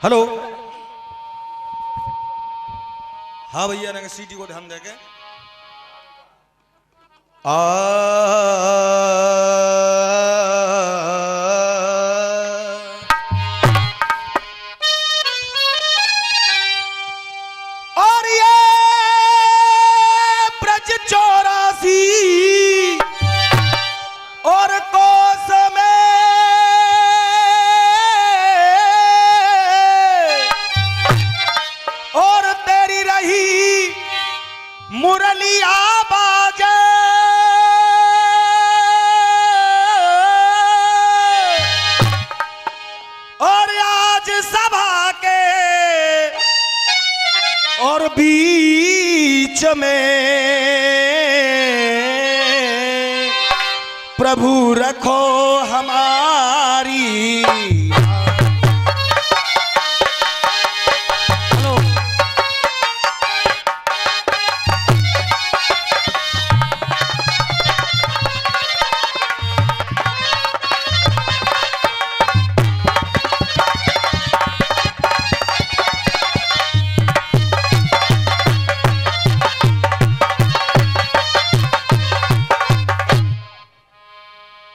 Hello. हाँ भैया ने सीटी को ध्यान देके और ये ब्रज 84 और कोस में और तेरी रही मुरलिया बाजे और आज सभा के और बीच में प्रभु रखो हमारी।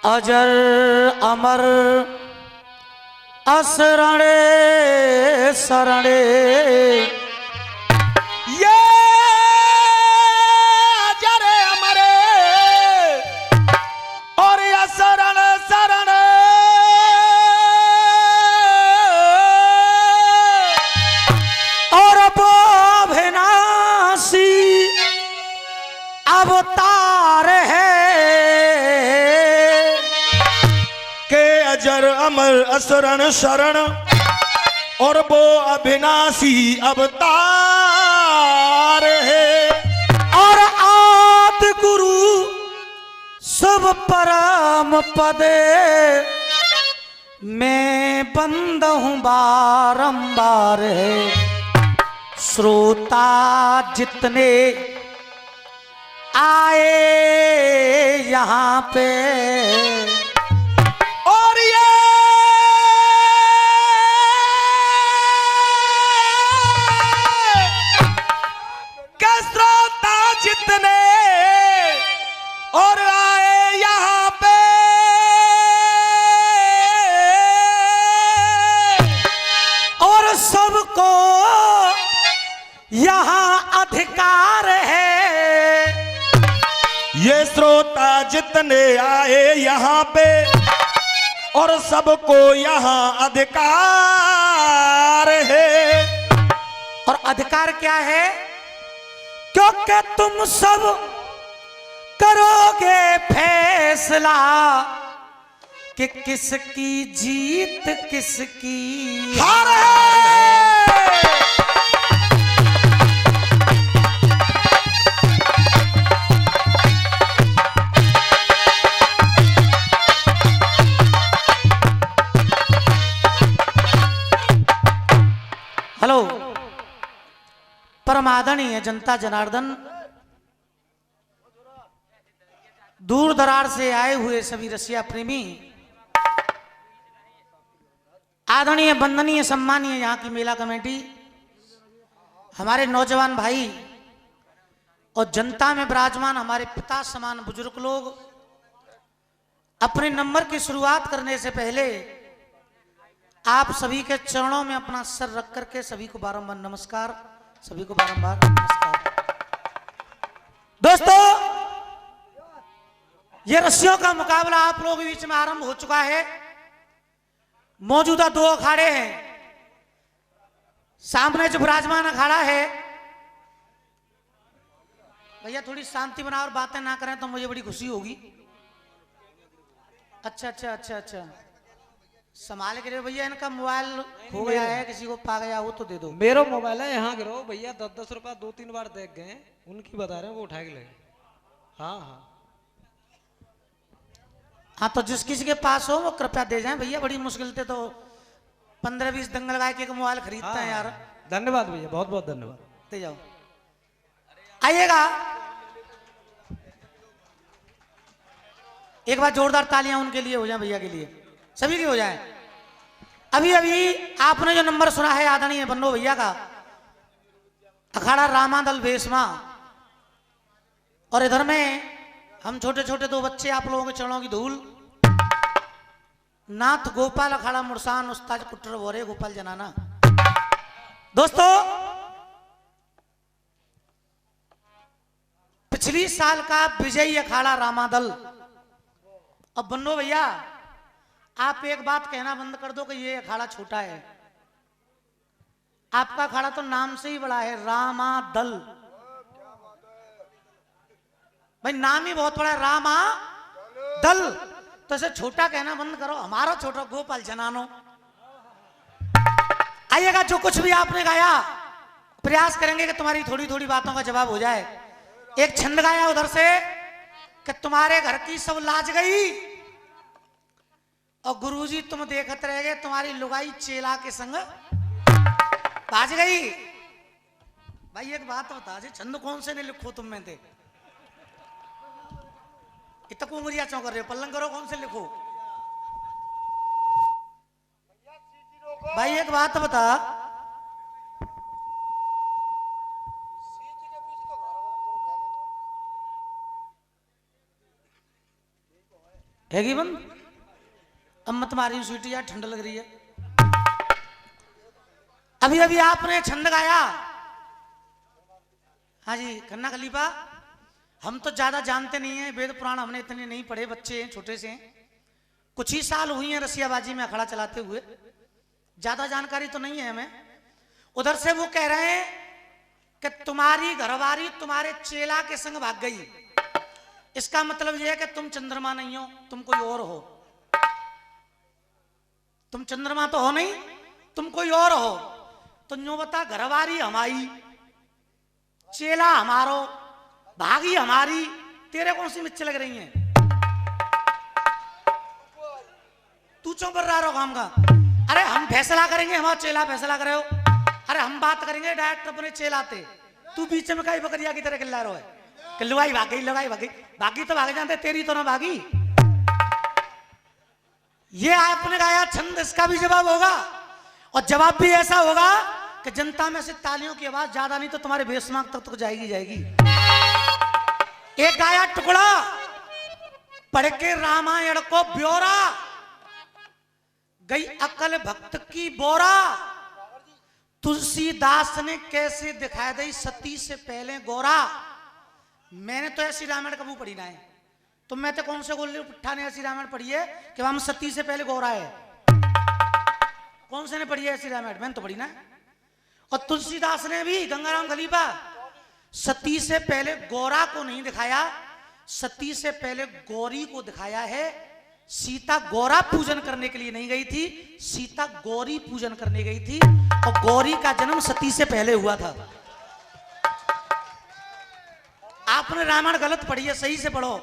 अजर अमर असरणे शरणे ये अजर अमर और शरण शरण और वो अविनाशी अवतार है अजर अमर असरण शरण और वो अविनाशी अवतार है और आदि गुरु सब परम पदे मैं बंद हूँ बारंबार है। श्रोता जितने आए यहाँ पे जितने और आए यहाँ पे और सबको यहाँ अधिकार है। ये श्रोता जितने आए यहाँ पे और सबको यहाँ अधिकार है। और अधिकार क्या है? क्योंकि तुम सब करोगे फैसला कि किसकी जीत किसकी हार है। हेलो परम आदरणीय जनता जनार्दन, दूर दरार से आए हुए सभी रसिया प्रेमी, आदरणीय वंदनीय सम्मानीय यहाँ की मेला कमेटी, हमारे नौजवान भाई और जनता में विराजमान हमारे पिता समान बुजुर्ग लोग, अपने नंबर की शुरुआत करने से पहले आप सभी के चरणों में अपना सर रख करके सभी को बारंबार नमस्कार, सभी को बारंबार नमस्कार। दोस्तों, ये रस्सियों का मुकाबला आप लोगों के बीच में आरंभ हो चुका है। मौजूदा दो अखाड़े हैं। सामने जो विराजमान अखाड़ा है, भैया थोड़ी शांति बनाओ और बातें ना करें तो मुझे बड़ी खुशी होगी। अच्छा अच्छा अच्छा अच्छा, संभाल के भैया, इनका मोबाइल खो गया है, किसी को पा गया वो तो दे दो। मेरा मोबाइल है, यहाँ गिरो भैया। 10-10 रुपया 2-3 बार देख गए, उनकी बता रहे हैं, वो उठा के ले। हाँ हाँ हाँ, तो जिस किसी के पास हो वो कृपया दे जाएं भैया। बड़ी मुश्किल से तो 15-20 दंगल गाय के मोबाइल खरीदते हैं यार। धन्यवाद भैया, बहुत बहुत धन्यवाद। दे जाओ, आइएगा। एक बार जोरदार तालियां उनके लिए हो जाए, भैया के लिए, सभी की हो जाए। अभी अभी आपने जो नंबर सुना है आदरणीय बन्नो भैया का, अखाड़ा रामादल भेसमा, और इधर में हम छोटे छोटे दो बच्चे आप लोगों के चरणों की धूल, नाथ गोपाल अखाड़ा मुरसान उस्ताद कुट्टर बोरे गोपाल जनाना। दोस्तों पिछली साल का विजयी अखाड़ा रामादल। अब बन्नो भैया आप एक बात कहना बंद कर दो कि ये अखाड़ा छोटा है। आपका अखाड़ा तो नाम से ही बड़ा है, रामादल। भाई नाम ही बहुत बड़ा है, रामादल। तो इसे छोटा कहना बंद करो। हमारा छोटा गोपाल जनानो। आइएगा, जो कुछ भी आपने गाया प्रयास करेंगे कि तुम्हारी थोड़ी थोड़ी बातों का जवाब हो जाए। एक छंद गाया उधर से कि तुम्हारे घर की सब लाज गई और गुरुजी तुम देखत रह गए, तुम्हारी लुगाई चेला के संग बाज गई। भाई एक बात बता जी, छंद कौन से ने लिखो तुम में थे? इतना कुंगरिया चौंक कर रहे हो, पल्लंग करो, कौन से लिखो? भाई एक बात बता, हैगी बंद? अब मत मारी स्वीटी यार, ठंड लग रही है। अभी अभी आपने छंद गाया। हाँ जी खन्ना खलीफा, हम तो ज्यादा जानते नहीं हैं, वेद पुराण हमने इतने नहीं पढ़े, बच्चे हैं, छोटे से हैं, कुछ ही साल हुई हैं रसियाबाजी में अखाड़ा चलाते हुए, ज्यादा जानकारी तो नहीं है हमें। उधर से वो कह रहे हैं कि तुम्हारी घरवारी तुम्हारे चेला के संग भाग गई। इसका मतलब यह है कि तुम चंद्रमा नहीं हो, तुम कोई और हो। तुम चंद्रमा तो हो नहीं, तुम कोई और हो। तो न्यू बता, घरवारी हमारी, चेला हमारो, भागी हमारी, तेरे कौन सी मिर्च लग रही हैं? तू चौंक रहा रहो काम का। अरे हम फैसला करेंगे, हमारा चेला फैसला करे हो। अरे हम बात करेंगे डायरेक्ट अपने चेलाते, तू बीच में कई बकरिया की तरह किल्ला रहो है कि लुगाई भाग गई, लुगाई भाग गई। बाकी तो भाग जाते, तेरी तो ना भागी। ये आपने गाया छंद, इसका भी जवाब होगा, और जवाब भी ऐसा होगा कि जनता में से तालियों की आवाज ज्यादा नहीं तो तुम्हारे बेसमाक तक तो जाएगी जाएगी। एक गाया टुकड़ा पढ़ के रामायण को ब्योरा, गई अकल भक्त की बोरा, तुलसीदास ने कैसे दिखाया दई सती से पहले गोरा। मैंने तो ऐसी रामायण कबू पढ़ी ना है, तो मैं तो कौन से गोले पुट्ठा ने ऐसी रामायण पढ़ी है कि वहां सती से पहले गोरा है? कौन से ने पढ़ी है ऐसी रामायण? मैंने तो पढ़ी ना। और तुलसीदास ने भी, गंगाराम खलीफा, सती से पहले गोरा को नहीं दिखाया, सती से पहले गौरी को दिखाया है। सीता गौरा पूजन करने के लिए नहीं गई थी, सीता गौरी पूजन करने गई थी, और गौरी का जन्म सती से पहले हुआ था। आपने रामायण गलत पढ़ी है, सही से पढ़ो।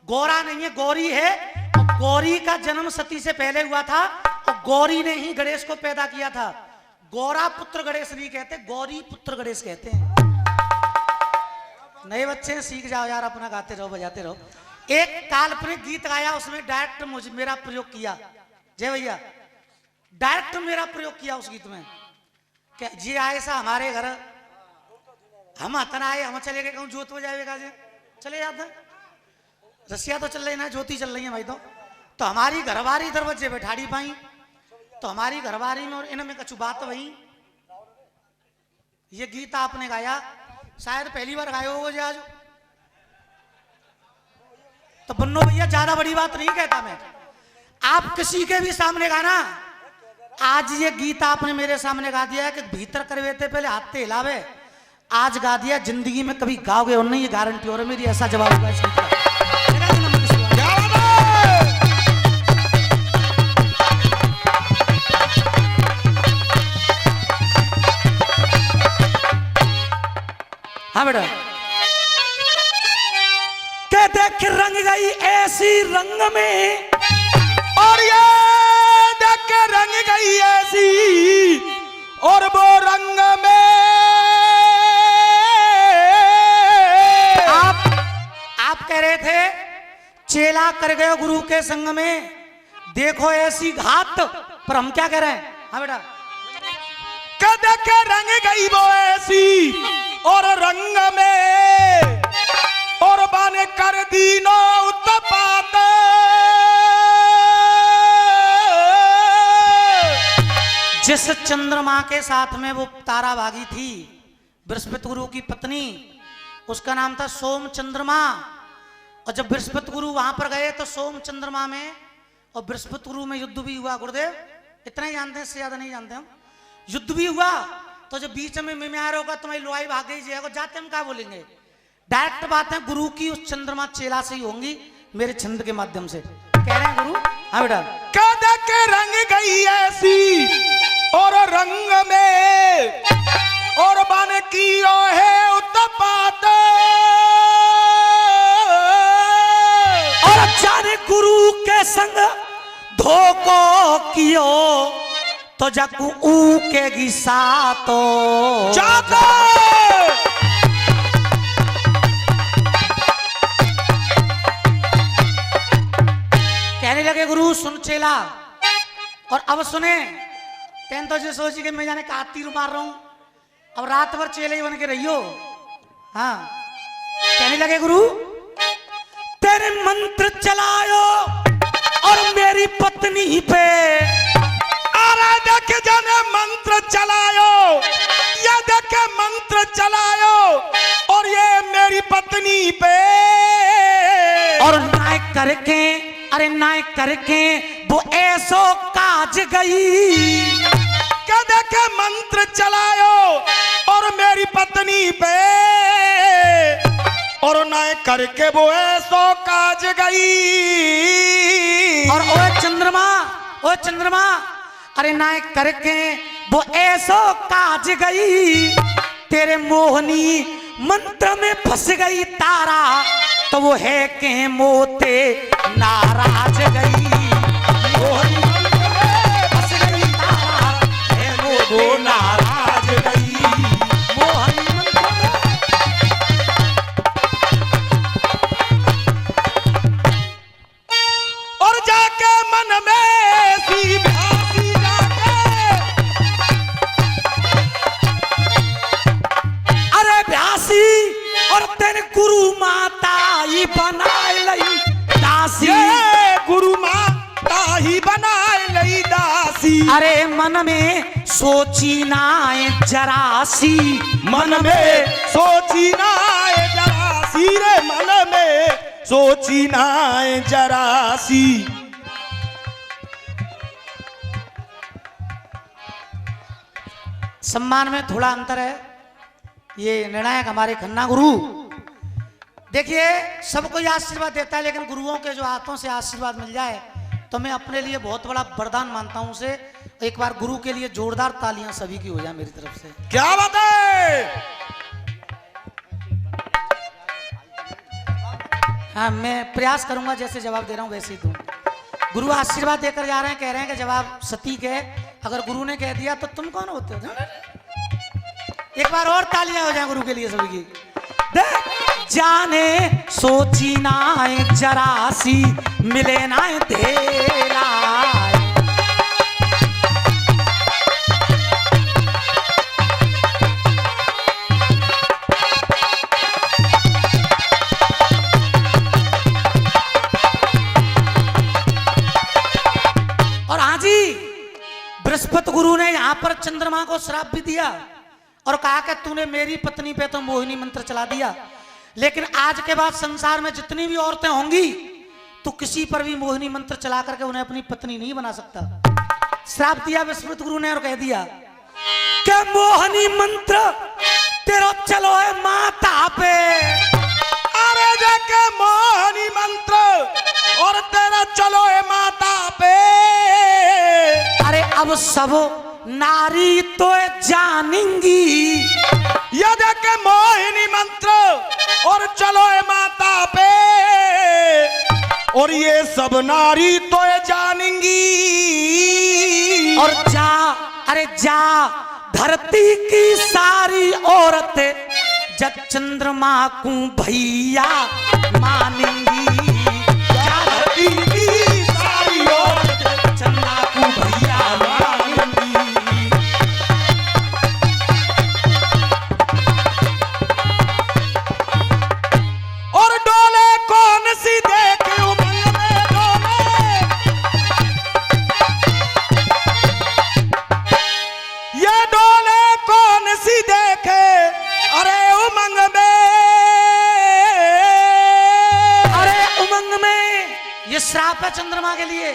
गौरा नहीं है, गौरी है, और गौरी का जन्म सती से पहले हुआ था, और गौरी ने ही गणेश को पैदा किया था। गौरा पुत्र गणेश नहीं कहते, गौरी पुत्र गणेश कहते हैं। नए बच्चे सीख जाओ यार, अपना गाते रहो, बजाते रहो। एक काल्पनिक गीत गाया, उसमें डायरेक्ट मुझे मेरा प्रयोग किया, जय भैया, डायरेक्ट मेरा प्रयोग किया उस गीत में। क्या जी आए सा हमारे घर, हम हतन आए, हम चले गए, कहूँ जोत बजाएगा जी, चले जाते हैं। रसिया तो चल रही ना, ज्योति चल रही है भाई। तो हमारी घरवारी दरवाजे बैठाड़ी पाई, तो हमारी घरवारी में और इनमें कछु बात वही। ये गीत आपने गाया, शायद पहली बार गाए हो आज। तो बन्नो भैया ज्यादा बड़ी बात नहीं कहता मैं, आप किसी के भी सामने गाना। आज ये गीत आपने मेरे सामने गा दिया है कि भीतर करवे थे पहले हाथ ते हिलावे, आज गा दिया, जिंदगी में कभी गाओगे और नहीं, ये गारंटी और मेरी, ऐसा जवाब होगा इस गीत का। हाँ बेटा, के देख रंग गई ऐसी रंग में, और ये देख के रंग गई ऐसी, और वो रंग में आप कह रहे थे चेला कर गए गुरु के संग में, देखो ऐसी घात, पर हम क्या कह रहे हैं, हाँ बेटा। कद के रंग गई वो ऐसी और रंग में और बन कर दीनो उत्पात। जिस चंद्रमा के साथ में वो तारा भागी थी, बृहस्पति गुरु की पत्नी, उसका नाम था सोम चंद्रमा। और जब बृहस्पति गुरु वहां पर गए तो सोम चंद्रमा में और बृहस्पति गुरु में युद्ध भी हुआ। गुरुदेव इतना ही जानते हैं, इससे ज्यादा नहीं जानते हम। युद्ध भी हुआ तो जब बीच में मिम्यार होगा तुम्हारी लोहाई भाग गई जाएगा, जाते हम क्या बोलेंगे? डायरेक्ट बात है, गुरु की उस चंद्रमा चेला से ही होंगी मेरे छंद के माध्यम से। कह रहे हैं गुरु। हाँ बेटा। कद के रंग गई ऐसी और रंग में और बन की ओ है उत्पात। और जाने गुरु के संग धोखो कियो तो जकू ऊ के गिसा तो जाता। कहने लगे गुरु सुन चेला, और अब सुने। टेन तो जो सोची कि मैं जाने का तीर मार रहा हूं, अब रात भर चेले ही बन के रहियो। हाँ कहने लगे गुरु तेरे मंत्र चलायो और मेरी पत्नी पे। अरे देख जाने मंत्र चलायो, ये देखे मंत्र चलायो और ये मेरी पत्नी पे। और नायक करके, अरे नायक करके वो ऐसो काज गई। क्या देखे मंत्र चलायो और मेरी पत्नी पे, और नाय करके वो ऐसो काज गई। और ओ चंद्रमा, अरे नायक करके वो ऐसो काज गई। तेरे मोहनी मंत्र में फंस गई तारा, तो वो है के मोते नाराज गई। मोहनी मंत्र में फंस गई तारा, है मोते नाराज गई। मोहनी मंत्र में। और जाके मन में सी भ्यासी जाके, अरे भ्यासी और तेरे गुरु माता ही बनाए लई दासी। ये गुरु माता ही बनाए लई दासी। अरे मन में सोची नाए जरासी, मन में सोची नाए जरासी रे, मन में सोची नाए जरासी। सम्मान में थोड़ा अंतर है। ये निर्णायक हमारे खन्ना गुरु, देखिए सबको ये आशीर्वाद देता है, लेकिन गुरुओं के जो हाथों से आशीर्वाद मिल जाए तो मैं अपने लिए बहुत बड़ा वरदान मानता हूं उसे। एक बार गुरु के लिए जोरदार तालियां सभी की हो जाए मेरी तरफ से। क्या बात है? हाँ मैं प्रयास करूंगा, जैसे जवाब दे रहा हूं वैसे ही दूं। गुरु आशीर्वाद देकर जा रहे हैं, कह रहे हैं कि जवाब सटीक है। अगर गुरु ने कह दिया तो तुम कौन होते हो? एक बार और तालियां हो जाए गुरु के लिए सभी की। जाने सोची नाए जरासी, मिले नाए धेला। और हाँ जी, बृहस्पति गुरु ने यहां पर चंद्रमा को श्राप भी दिया और कहा कि तूने मेरी पत्नी पे तो मोहिनी मंत्र चला दिया, लेकिन आज के बाद संसार में जितनी भी औरतें होंगी तो किसी पर भी मोहिनी मंत्र चला करके उन्हें अपनी पत्नी नहीं बना सकता। श्राप दिया बृहस्पति गुरु ने और कह दिया कि मोहिनी मंत्र तेरा चलो है माता पे। अरे जाके मोहिनी मंत्र और तेरा चलो है माता पे। अरे अब सब नारी तो जानेंगी, ये देखे मोहिनी मंत्र और चलो है माता पे, और ये सब नारी तो जानेंगी। और जा, अरे जा धरती की सारी औरतें जब चंद्रमा को भैया मानेंगी। जा धरती की सारी औरतें चंद्रमा को भैया मानेंगी। श्राप है चंद्रमा के लिए।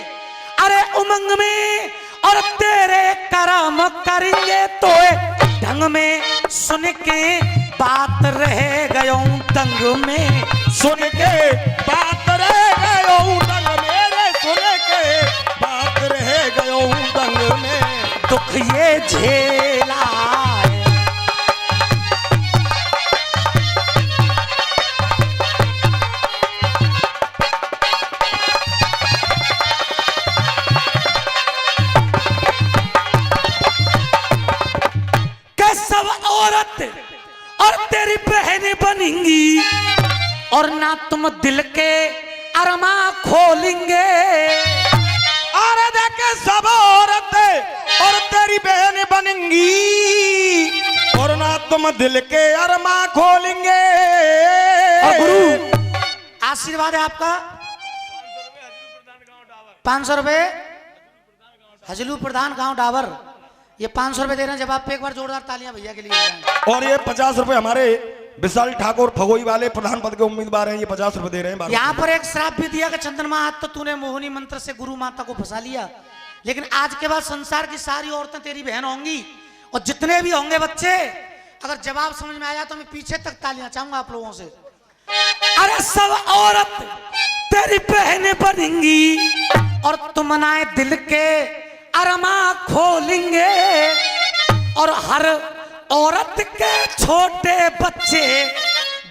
अरे उमंग में और तेरे करम करेंगे तो ढंग में, सुन के बात रह गयो दंग में, सुन के बात रह गयो दंग मेरे, सुन के बात रह गयो दंग में। दुख ये झेला है। सब औरत और तेरी बहनें बनेंगी और ना तुम दिल के अरमा खोलेंगे। और देखे सब औरत और तेरी बहनें बनेंगी और ना तुम दिल के अरमा खोलेंगे। और गुरु आशीर्वाद है आपका 500 रुपए, हजलू प्रधान गांव डाबर, ये 500 रुपए दे रहे हैं। जब आप पे एक बार जोरदार तालियां भैया के लिए हो जाएं। और ये 50 रुपए हमारे विशाल ठाकुर फगोई वाले प्रधान पद के उम्मीदवार हैं, ये 50 रुपए दे रहे हैं। यहाँ पर एक श्राप भी दिया कि चंद्रमा आज तो तूने मोहिनी मंत्र से गुरु माता को फंसा लिया, लेकिन आज के बाद संसार की सारी औरतें तेरी बहन होंगी और जितने भी होंगे बच्चे, अगर जवाब समझ में आया तो मैं पीछे तक तालियां चाहूंगा आप लोगों से। अरे सब औरत तेरी बहनें बनेंगी और तुम ना दिल के अरमा खोलेंगे और हर औरत के छोटे बच्चे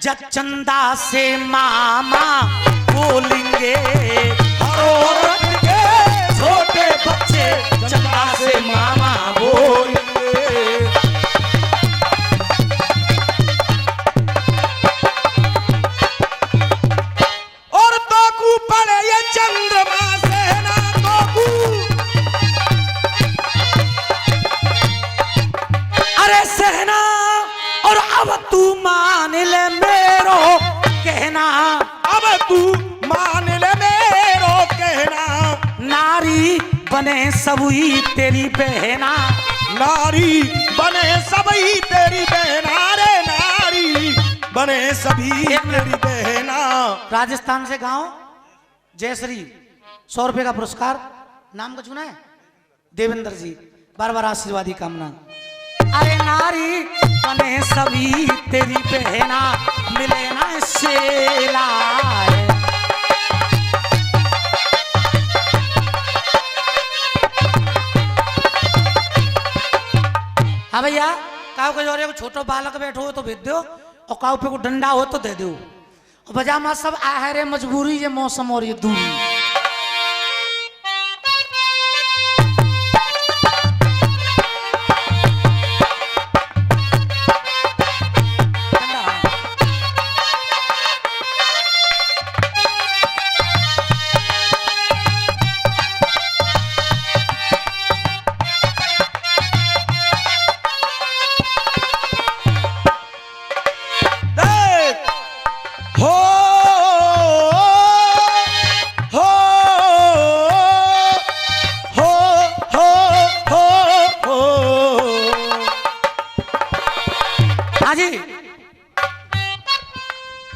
जब चंदा से मामा बोलेंगे। हर औरत के छोटे बच्चे चंदा से मामा बोलेंगे। और तो पड़े ये चंद्रमा से ना तो अरे सहना और अब तू मान ले मेरो कहना, अब तू मान ले मेरो कहना। नारी बने सबही तेरी बहना, नारी बने सभी तेरी बहना रे, नारी बने सभी तेरी बहना। राजस्थान से गांव जयश्री 100 रुपए का पुरस्कार, नाम का चुना है देवेंद्र जी, बार बार आशीर्वाद की कामना। अरे नारी बने सभी तेरी बहना, मिले ना शेला। हाँ भैया, काव के जोरे को छोटो बालक बैठो हो तो भेज दो और काव पे को डंडा हो तो दे दो। और बजामा सब आहरे मजबूरी ये मौसम और ये दूरी।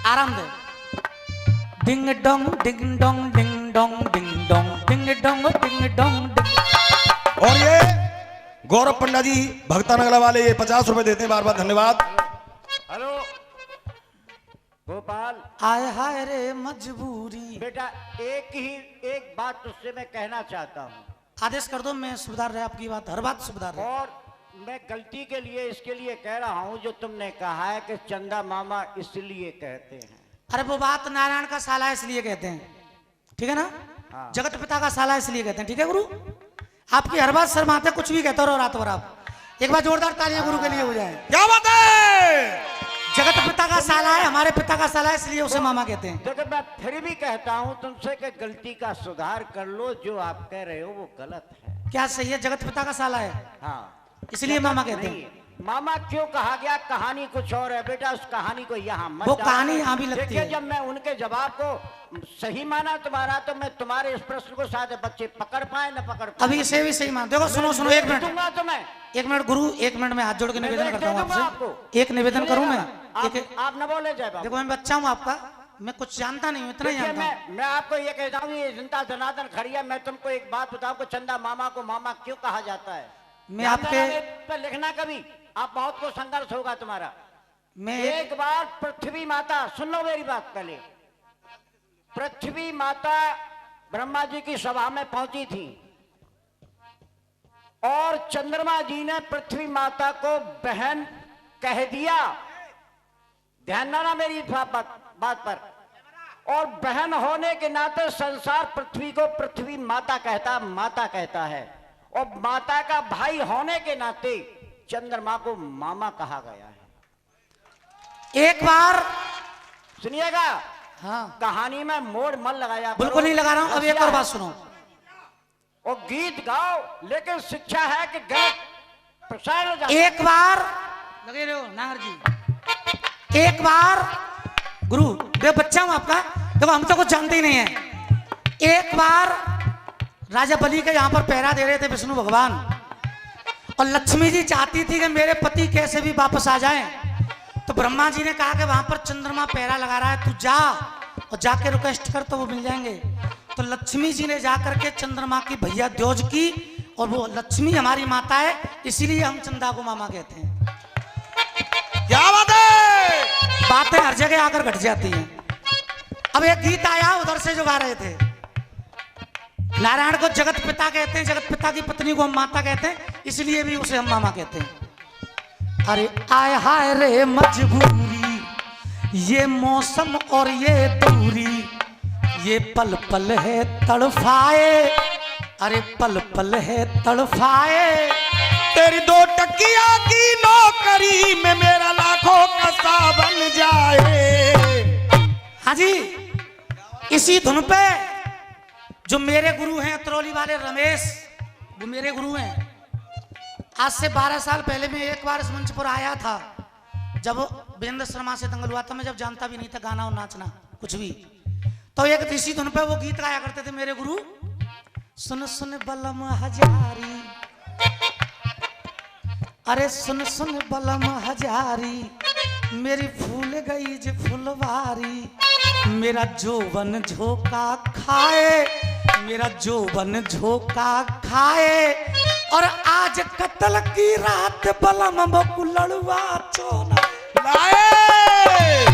आराम दे। Ding dong ding dong ding dong ding dong ding dong ding dong ding. और ये गौरव पंडा जी भक्ता नगला वाले ये 50 रुपए देते हैं, बार बार धन्यवाद। हेलो गोपाल, आय हाय रे मजबूरी। बेटा एक बात तुझसे मैं कहना चाहता हूँ। आदेश कर दो, मैं सुधार रहे आपकी बात, हर बात सुधार रहे। और मैं गलती के लिए इसके लिए कह रहा हूँ जो तुमने कहा है कि चंदा मामा इसलिए कहते हैं। अरे वो बात नारायण का साला इसलिए कहते हैं, ठीक है ना। हाँ। जगत पिता का साला इसलिए कहते हैं, ठीक है गुरु। आपकी हर बात शर्माते, कुछ भी कहते हो रात भर आप। एक बार जोरदार तालियां गुरु के लिए हो जाए। क्या बात है? जगत पिता का साला है, हमारे पिता का साला है, इसलिए उसे मामा कहते हैं। देखो मैं फिर भी कहता हूँ तुमसे कि गलती का सुधार कर लो, जो आप कह रहे हो वो गलत है। क्या सही है? जगत पिता का साला है हाँ, इसलिए मामा कहते हैं। मामा क्यों कहा गया? कहानी कुछ और है बेटा, उस कहानी को यहाँ मत वो डालो। कहानी यहाँ भी लगती देखिए, है। जब मैं उनके जवाब को सही माना तुम्हारा, तो मैं तुम्हारे इस प्रश्न को शायद बच्चे पकड़ पाए न पकड़ पाए। अभी इसे भी सही मान। देखो सुनो सुनो, एक मिनट दूंगा तो मैं। एक मिनट गुरु, एक मिनट में हाथ जोड़ के निवेदन करता हूँ आपसे। एक निवेदन करूँ मैं? आप न बोले जाए बाबू। देखो मैं बच्चा हूँ आपका, मैं कुछ जानता नहीं हूँ, इतना ही देखिए, जानता हूँ। मैं आपको ये कहता हूँ, ये जनता जनार्दन खड़ी है। मैं तुमको एक बात बताऊं कि चंदा मामा को मामा क्यों कहा जाता है। मैं आपके पे लिखना कभी, आप बहुत को संघर्ष होगा तुम्हारा। मैं एक बार पृथ्वी माता, सुन लो मेरी बात पहले। पृथ्वी माता ब्रह्मा जी की सभा में पहुंची थी और चंद्रमा जी ने पृथ्वी माता को बहन कह दिया। ध्यान देना मेरी बात पर। और बहन होने के नाते संसार पृथ्वी को पृथ्वी माता कहता है। और माता का भाई होने के नाते चंद्रमा को मामा कहा गया है। एक बार सुनिएगा, हाँ कहानी में मोड़ मत लगाया करो। बिल्कुल नहीं लगा रहा हूँ। अब एक और बात सुनो। और गीत गाओ, लेकिन शिक्षा है कि गलत प्रसार हो जाता है। एक बार लगे रहो नागर जी, एक बार गुरु देव बच्चा हूं आपका, देखो हम तो कुछ जानते ही नहीं है। एक बार राजा बलि के यहाँ पर पहरा दे रहे थे विष्णु भगवान, और लक्ष्मी जी चाहती थी कि मेरे पति कैसे भी वापस आ जाएं। तो ब्रह्मा जी ने कहा कि वहां पर चंद्रमा पहरा लगा रहा है, तू जा और जाके रिक्वेस्ट कर तो वो मिल जाएंगे। तो लक्ष्मी जी ने जाकर के चंद्रमा की भैया द्योज की, और वो लक्ष्मी हमारी माता है, इसीलिए हम चंदा को मामा कहते हैं। क्या बात है। बातें हर जगह आकर घट जाती हैं। अब एक गीत आया उधर से जो गा रहे थे, नारायण को जगत पिता कहते हैं, जगत पिता की पत्नी को हम माता कहते हैं, इसलिए भी उसे हम मामा कहते हैं। अरे आय हाय रे मजबूरी, ये मौसम और ये दूरी, ये पल पल है तड़फाए, अरे पल पल है तड़फाए। तेरी 2 टकिया की नौकरी में मेरा लाखों का सा बन जाए। हाँ जी, इसी धुन पे जो मेरे गुरु हैं तरौली वाले रमेश, वो मेरे गुरु हैं। आज से 12 साल पहले मैं एक बार इस मंच पर आया था, जब वीरेंद्र शर्मा से दंगल हुआ था। मैं जब जानता भी नहीं था गाना और नाचना कुछ भी, तो एक इसी धुन पे वो गीत गाया करते थे मेरे गुरु। सुन सुन बलम हजारी, अरे सुन सुन बलम हजारी, मेरी फूल गई जो फुलवारी, मेरा जोबन झोंका खाए, मेरा जोबन झोंका खाए, और आज कत्ल की रात बलम बकुलड़ुआ चोना लाए।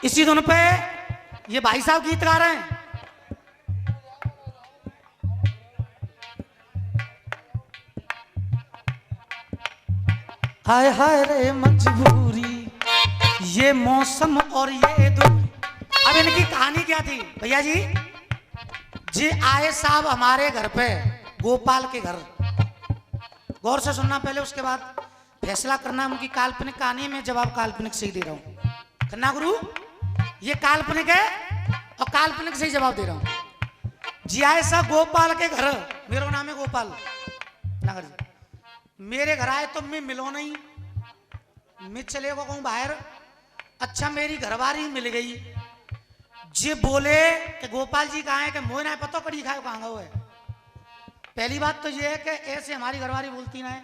इसी धुन पे ये भाई साहब गीत गा रहे हैं। हाय हाय रे मजबूरी, ये मौसम और ये दूरी। अब इनकी कहानी क्या थी भैया जी? जी आए साहब हमारे घर पे, गोपाल के घर। गौर से सुनना पहले, उसके बाद फैसला करना है। उनकी काल्पनिक कहानी में जवाब काल्पनिक से ही दे रहा हूं। करना गुरु, ये काल्पनिक है और काल्पनिक से ही जवाब दे रहा हूं। जी आए साहब गोपाल के घर, मेरा नाम है गोपाल नागर जी। मेरे घर आए तो मैं मिलो नहीं, मैं चले गो कहूं बाहर। अच्छा मेरी घरवारी मिल गई। जे बोले कि गोपाल जी कहाँ है, कि मोह ना पता कड़ी खाए कहाँ गए है। पहली बात तो ये है कि ऐसे हमारी घरवारी बोलती ना है।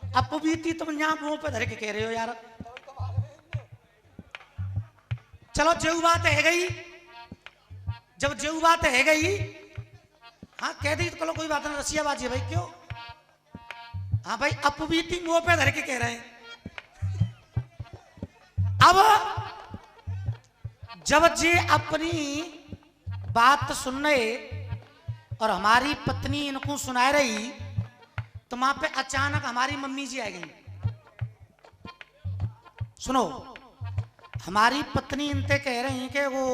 अब बीती तुम यहाँ मुंह पे धर के कह रहे हो यार। चलो जेऊ बात है गई, जब जेऊ बात है गई, हाँ कह दी तो कोई बात नहीं, रसियाबाजी है भाई। क्यों? हाँ भाई अपबीती मुंह पे धर के कह रहे हैं। अब जब जी अपनी बात सुन रहे और हमारी पत्नी इनको सुना रही, तो वहां पे अचानक हमारी मम्मी जी आ गई। सुनो, हमारी पत्नी इनते कह रही कि वो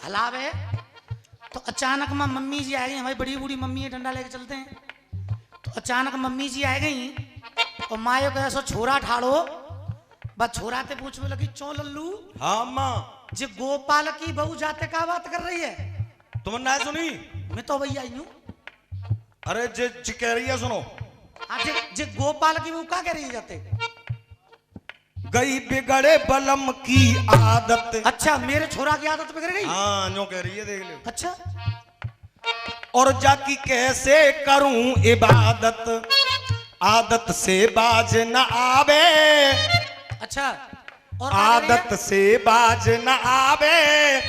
हलावे, तो अचानक में मम्मी जी आ गई। हमारी बड़ी बूढ़ी मम्मी है, डंडा लेके चलते हैं। तो अचानक मम्मी जी आ गई और मायो कह सो छोरा ठाड़ो, बस छोरा ते पूछ में लगी, चो लल्लू। हाँ माँ, जे गोपाल की बहू जाते का बात कर रही है? तुमने ना सुनी? मैं तो भैया आई हूँ। अरे जे कह रही है सुनो। हाँ जे गोपाल की बहू क्या कह रही है जाते? गई बिगड़े बलम की आदत। अच्छा मेरे छोरा की आदत बिगड़ गई? हाँ जो कह रही है, देख लो। अच्छा, और जाकी कैसे करूं इबादत, आदत से बाज न आवे। अच्छा और आदत से बाज न आवे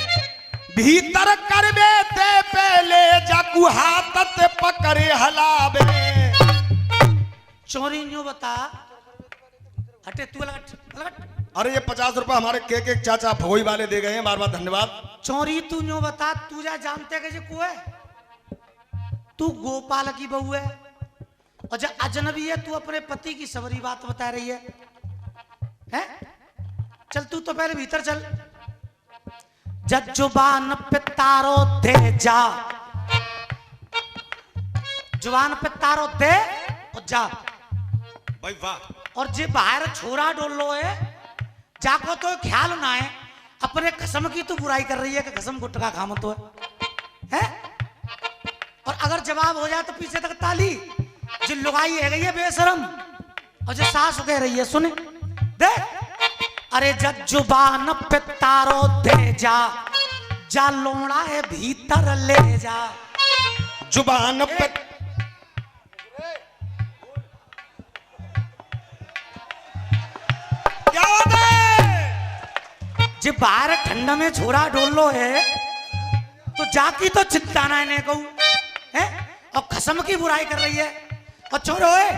भीतर करबे ते पहले जाकू हाथत पकड़े हलावे। चोरी न्यू बता हटे तू लगट लगट। अरे ये 50 रुपए हमारे केक एक चाचा भगोई वाले दे गए हैं, बार बार धन्यवाद। चोरी तू न्यू बता तू जा जानते के को है तू गोपाल की बहू है और जब अजनबी है तू अपने पति की सबरी बात बता रही है हैं? चल तू तो पहले भीतर चल। जब जुबान पे तारो दे जा, जुबान पे तारो दे और जा भाई वाह। और जे बाहर छोरा डोल लो है जाको तो ख्याल ना है अपने कसम की तू बुराई कर रही है कि कसम गुटका खाम तो है? और अगर जवाब हो जाए तो पीछे तक ताली। जो लुगाई है गई है बेशरम और जो सास कह रही है सुने दे। अरे जब जुबान पे तारो दे जा, जा लोड़ा है भीतर ले जा। जुबान पे क्या बात है? जे बाहर ठंडा में छोरा डोल लो है तो जाकी तो चिंताना है ने कहूं है और कसम की बुराई कर रही है। और छोरो है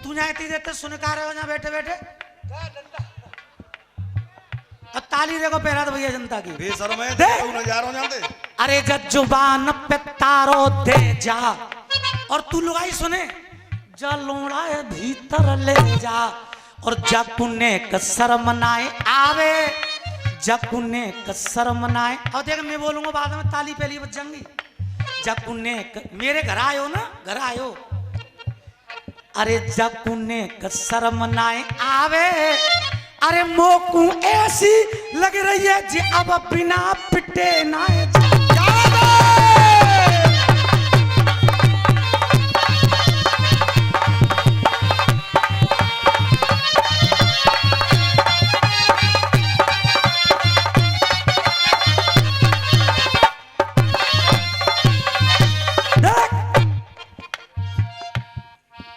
तू यहाँ इतनी देते सुन का रहे हो यहाँ बैठे बैठे और ताली देखो पैरा तो भैया जनता की बेशरम है, दे। तू नजारों जानते। अरे जब जुबान पे तारो दे जा और तू लुगाई सुने जा लोड़ा है भीतर ले जा। और जकुने कसर मनाए आवे, जकुने कसर मनाए। और देख मैं बोलूंगा बाद में ताली पहली बज जाएंगी। जकुने मेरे घर आयो ना, घर आयो। अरे जकुने कसर मनाए आवे, अरे मोकू ऐसी लग रही है जी अब बिना पिटे ना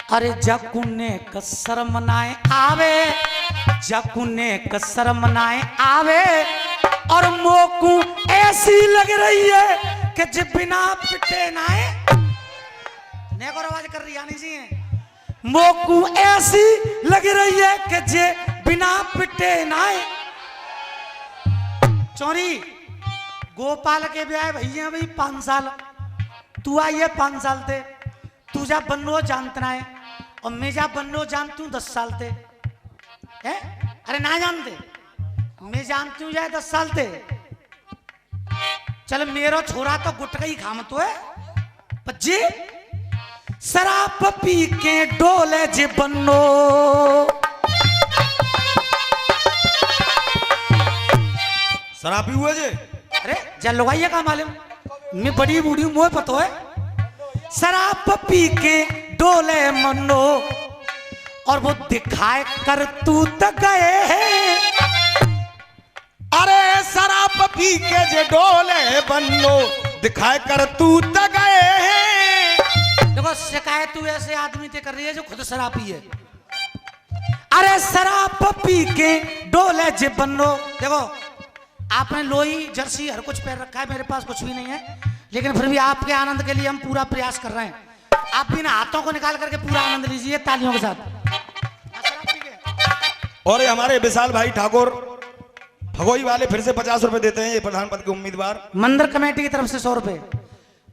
अरे जकुने कसर मनाए आवे, जकुने कसर मनाए आवे और मोकू ऐसी लग रही है कि जब बिना पिटे नाए। नेको आवाज कर रही यानी जी मोकू ऐसी लग रही है कि जे बिना पिटे नाए। चोरी गोपाल के ब्याह भैया भाई 5 साल तू आई है 5 साल थे तू जा बनो जानतना है और मैं जा बनो जानती हूँ 10 साल थे है? अरे ना जानते मैं जानती हूँ जाए 10 साल थे। चल मेरो छोरा तो गुटका ही खाम तो है पज्जी शराब पी के डोले जे बनो। शराब पी हुए जे? अरे जल लगाइए का मालूम मैं बड़ी बूढ़ी मोह पतो है। शराब पी के डोले मनो और वो दिखाए कर तू तक गए हैं। अरे शराब पी के जे डोले बन्नो दिखाए कर तू तक गए हैं। देखो शिकायत तू ऐसे आदमी से कर रही है जो खुद शराब पी है। अरे शराब पी के डोले जे बन्नो। देखो आपने लोई जर्सी हर कुछ पहन रखा है, मेरे पास कुछ भी नहीं है, लेकिन फिर भी आपके आनंद के लिए हम पूरा प्रयास कर रहे हैं। आप भी ना हाथों को निकाल करके पूरा आनंद लीजिए तालियों के साथ। और ये हमारे विशाल भाई ठाकुर भगोई वाले फिर से 50 रुपए देते हैं, ये प्रधान पद के उम्मीदवार। मंदिर कमेटी की तरफ से 100 रुपए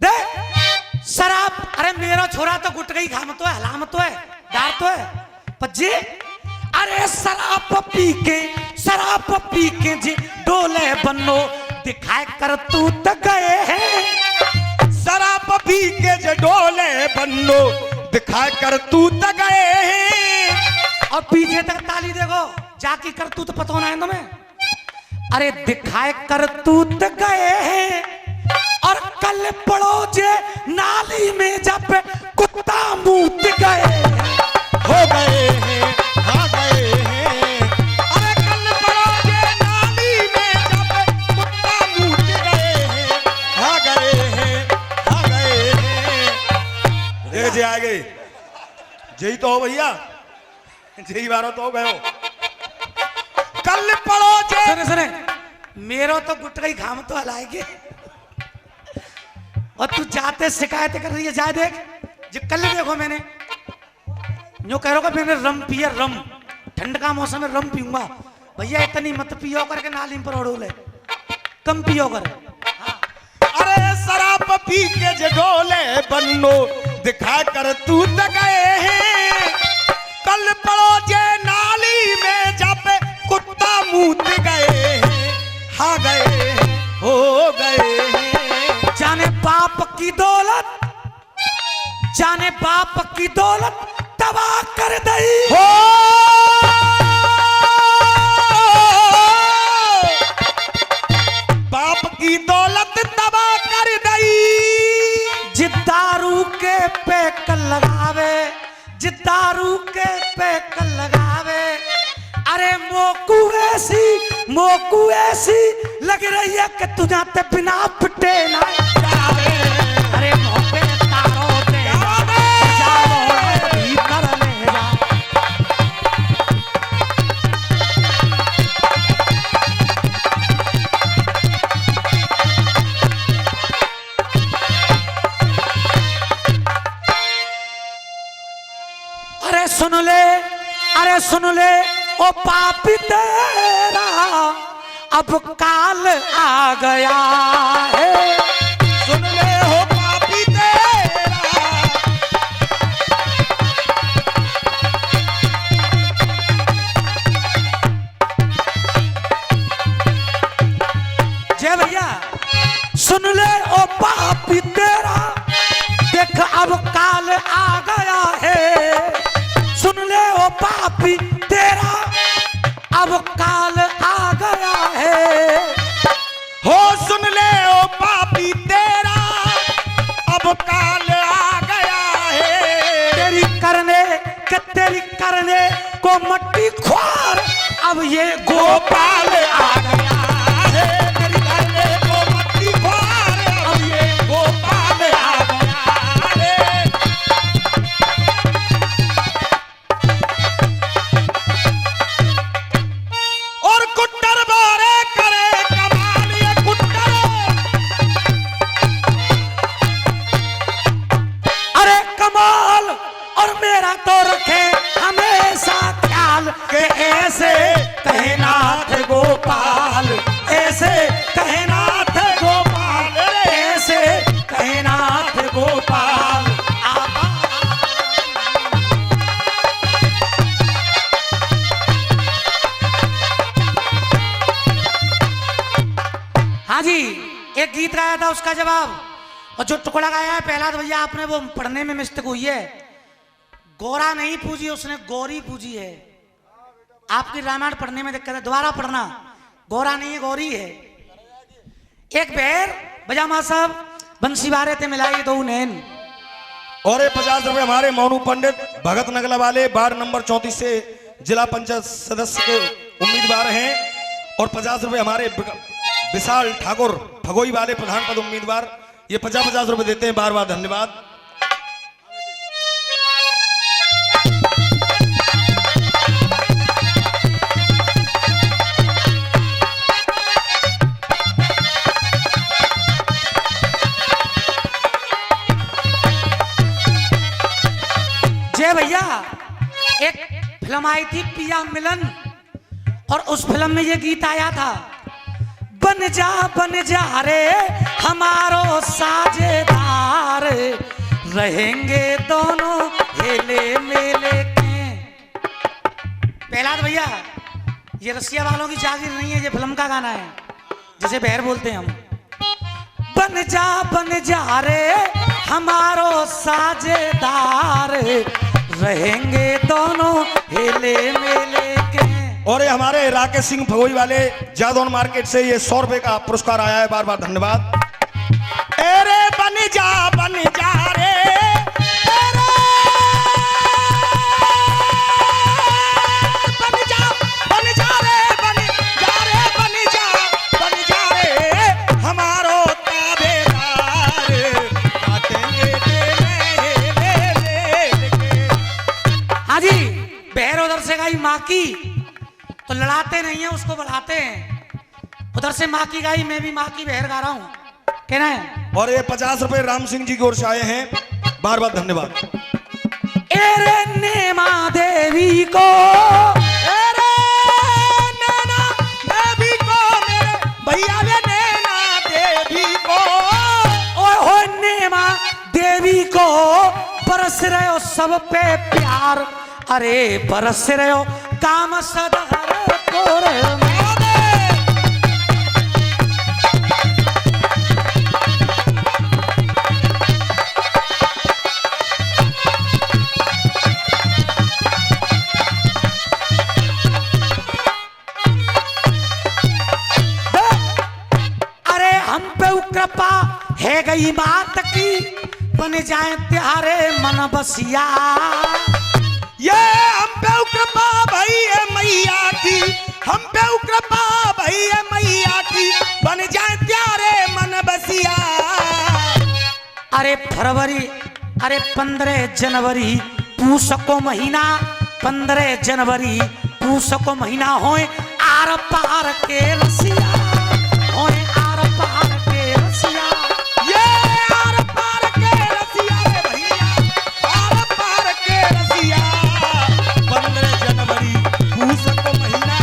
दे। शराब अरे मेरा छोरा तो गुटका ही खाम तो है, हलाम तो है, डार तो है पज्जी। अरे शराब पी के जी डोले बनो दिखाए कर तू तक गए हैं। शराब पी के जे डोले बन्नो दिखाए कर तू तक गए हैं। और पीछे तक ताली देखो जाकी कर तू तो पता होना है तुम्हें। अरे दिखाए कर तू तक गए हैं और कल पड़ो जे नाली में जब कुत्ता मुंह गए हो गए हैं, हाँ गए हैं। अरे कल पड़ो जे नाली में जब कुत्ता मुंह गए हैं, हाँ गए हैं, हाँ गए हैं। देख जे आ गए जही तो हो भैया, जही बारो तो हो गए हो। कल पड़ो जे सुने सुने, मेरो तो गुट गई घाम तो हलाएंगे और तू जाते शिकायत कर रही है। जाए देख जो कल देखो मैंने जो कह रहा मैंने रम पिया, रम ठंड का मौसम में रम पीऊंगा। भैया इतनी मत पियो करके नाली पर उड़ोले, कम पियो कर। अरे शराब पी के जडोले बन्नो दिखा कर तू त गए हैं। कल पड़ो जे नाली में जब कुत्ता मूत गए हैं, हाँ गए हो गए हैं। जाने बाप की दौलत, जाने बाप की दौलत तबाह कर दई हो बाप की दौलत तबाह कर दई। जिद्दारू के पैक लगावे, जिद्दारू के पैक लगावे। अरे मोकू ऐसी लग रही है कि तुझाते बिना पिटे ना जावे। अरे मोके तारों पे जाओ भीतर ले जा। अरे सुन ले, अरे सुन ले ओ पापी तेरा अब काल आ गया है। सुन ले हो पापी तेरा, जय भैया सुन ले ओ पापी तेरा, देख अब काल आ गया है। सुन ले ओ पापी तेरा अब काल आ गया है। हो सुन ले ओ पापी तेरा अब काल आ गया है। तेरी करने को मट्टी ख्वार अब ये गोपाल आ गया है। तेरी करने को मट्टी ख्वार अब ये गोपाल आ गया है। और कुट्टर बारे करे कमाल ये कुट्टर। अरे कमाल और मेरा तो रखे हमेशा ख्याल के ऐसे कहनाथ गोपाल, ऐसे कहनाथ गोपाल, ऐसे कहनाथ गोपाल। हाँ जी, एक गीत गाया था उसका जवाब, और जो टुकड़ा गाया है पहला तो भैया आपने वो पढ़ने में मिस्टेक हुई है। गोरा नहीं पूजी उसने, गौरी पूजी है। आपकी रामायण पढ़ने में दिक्कत है, दोबारा पढ़ना। गोरा नहीं है, गौरी है। एक बेर बजामा साहब बंसी बारे थे मिलाई दो नैन। और ये 50 रुपए हमारे मोनू पंडित भगत नगला वाले वार्ड नंबर 34 से जिला पंचायत सदस्य के उम्मीदवार हैं। और 50 रुपए हमारे विशाल ठाकुर भगोई वाले प्रधान पद उम्मीदवार, ये 50-50 रुपए देते हैं। बार बार धन्यवाद। जय भैया, एक फिल्म आई थी पिया मिलन, और उस फिल्म में ये गीत आया था, बन जा रे हमारो साझेदार, रहेंगे दोनों हेले मेले के। पहला तो भैया ये रसिया वालों की जागीर नहीं है, ये फिल्म का गाना है, जैसे बहर बोलते हैं हम। बन जा रे हमारो साझेदार, रहेंगे दोनों हेले मेले के। और ये हमारे राकेश सिंह भगोई वाले जादौन मार्केट से ये 100 रुपए का पुरस्कार आया है। बार बार धन्यवाद। अरे बन जा रे, हमारो ताबेदार, काटेंगे हाँ जी, बहर उधर से गई माँ की, तो लड़ाते नहीं है, उसको बढ़ाते हैं। उधर से माँ की गाई, मैं भी माँ की बहर गा रहा हूँ, कहना है। और ये 50 रुपए राम सिंह जी की ओर से आए हैं, बार बार धन्यवाद। एरे नेमा देवी को, अरे नैना देवी को, मेरे भैया ने नैना देवी को, ओए हो नेमा देवी को, बरस रहे हो सब पे प्यार, अरे बरस रहे हो काम सदरपुर में। अरे हम पे कृपा है गई मात की, बन जाए त्यारे मन बसिया। ये हम पे कृपा भई है मैया की, हम पे कृपा भई है मैया की, बन जाए प्यारे मन बसिया। अरे फरवरी, अरे 15 जनवरी पूस को महीना, 15 जनवरी पूस को महीना होए आर पार के रसिया, होए आर पार के रसिया। ये आर पार के रसिया रे भैया, आर पार के रसिया। 15 जनवरी पूस को महीना,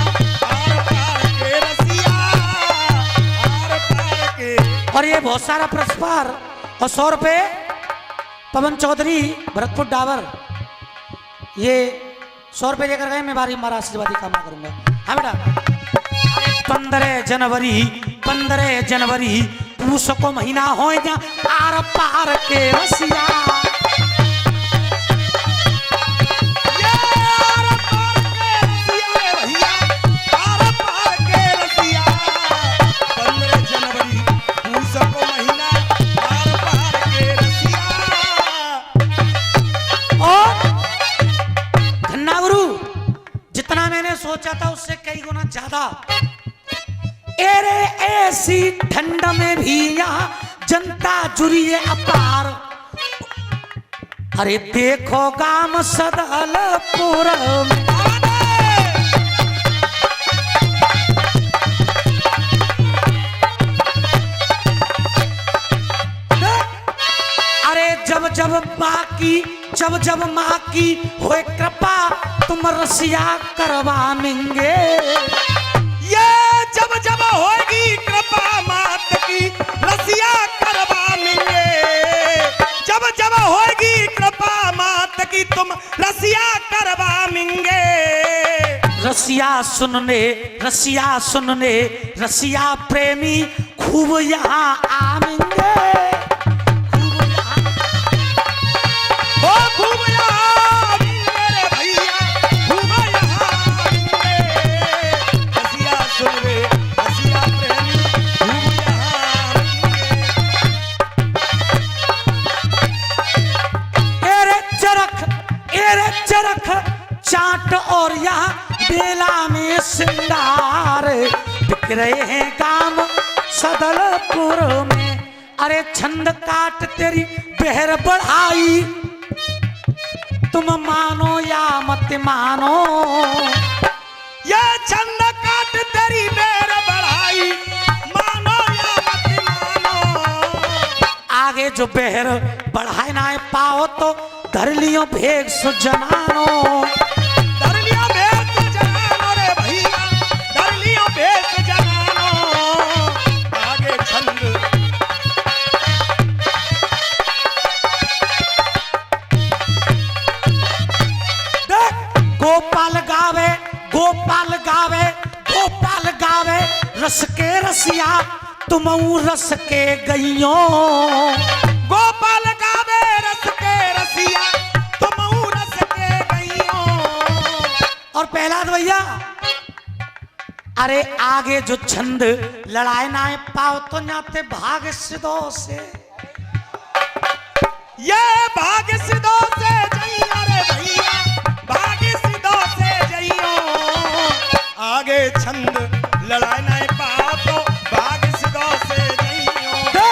आर पार के रसिया, आर पार के। और ये बहुत सारा पुरस्कार और 100 रुपए पवन चौधरी भरतपुर डावर, ये 100 रुपए लेकर गए। मैं बारी मारा आशीर्वादी कामना करूंगा। हाँ बेटा, 15 जनवरी पूस को महीना हो जा आर पार के रसिया। ये आर पार के रसिया रे भैया, आर पार के रसिया। 15 जनवरी पूस को महीना, आर पार के रसिया। और खन्ना गुरु, जितना मैंने सोचा था उससे कई गुना ज्यादा। एरे ऐसी ठंड में भी यहाँ जनता जुड़ी है अपार। अरे देखो गाम सदलपुर में, अरे जब जब माँ की होए कृपा, तुम रसिया करवाएंगे। ये जब होगी कृपा मात की, रसिया करवाएंगे। जब होगी कृपा मात की, तुम रसिया करवाएंगे। रसिया सुनने रसिया प्रेमी खूब यहाँ आएंगे। ओ खूब यहाँ आएंगे रे भैया, खूब यहाँ आएंगे। रसिया सुन रे, रसिया प्रेमी खूब यहाँ आएंगे। एरे चरख चाट और यहाँ बेला में सिंगार बिक रहे हैं काम सदलपुर में। अरे छंद काट तेरी बहर बढ़ाई, तुम मानो या मत मानो। ये छंद काट तेरी बेर बढ़ाई, मानो या मत मानो। आगे जो बहर बढ़ाए ना पाओ तो धर लियो भेग सुजनानो। धर लियो भेग सुजनानो रे भैया, धर लियो भेग सुजनानो। आगे छंद गोपाल गावे गोपाल गावे गोपाल गावे, रस के रसिया तुम रस के गइयो। गोपाल गावे रस के रसिया, तुम रस के गइयो। और पहला भैया, अरे आगे जो छंद लड़ाए ना पाओ तो जाते भाग सिद्धो से। ये भाग सिद्धो से जइयो रे भैया, भाग सिद्धो से जइयो। आगे छंद लड़ाए ना पाओ तो भाग सिद्धो से जइयो।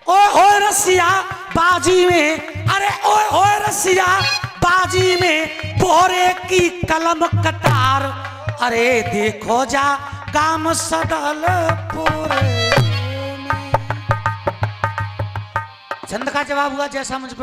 ओए होए रसिया बाजी में, अरे ओए होए रसिया बाजी में बोरे की कलम कतार, अरे देखो जा गाम सदलपुर में। चंद का जवाब हुआ जैसा मुझ पे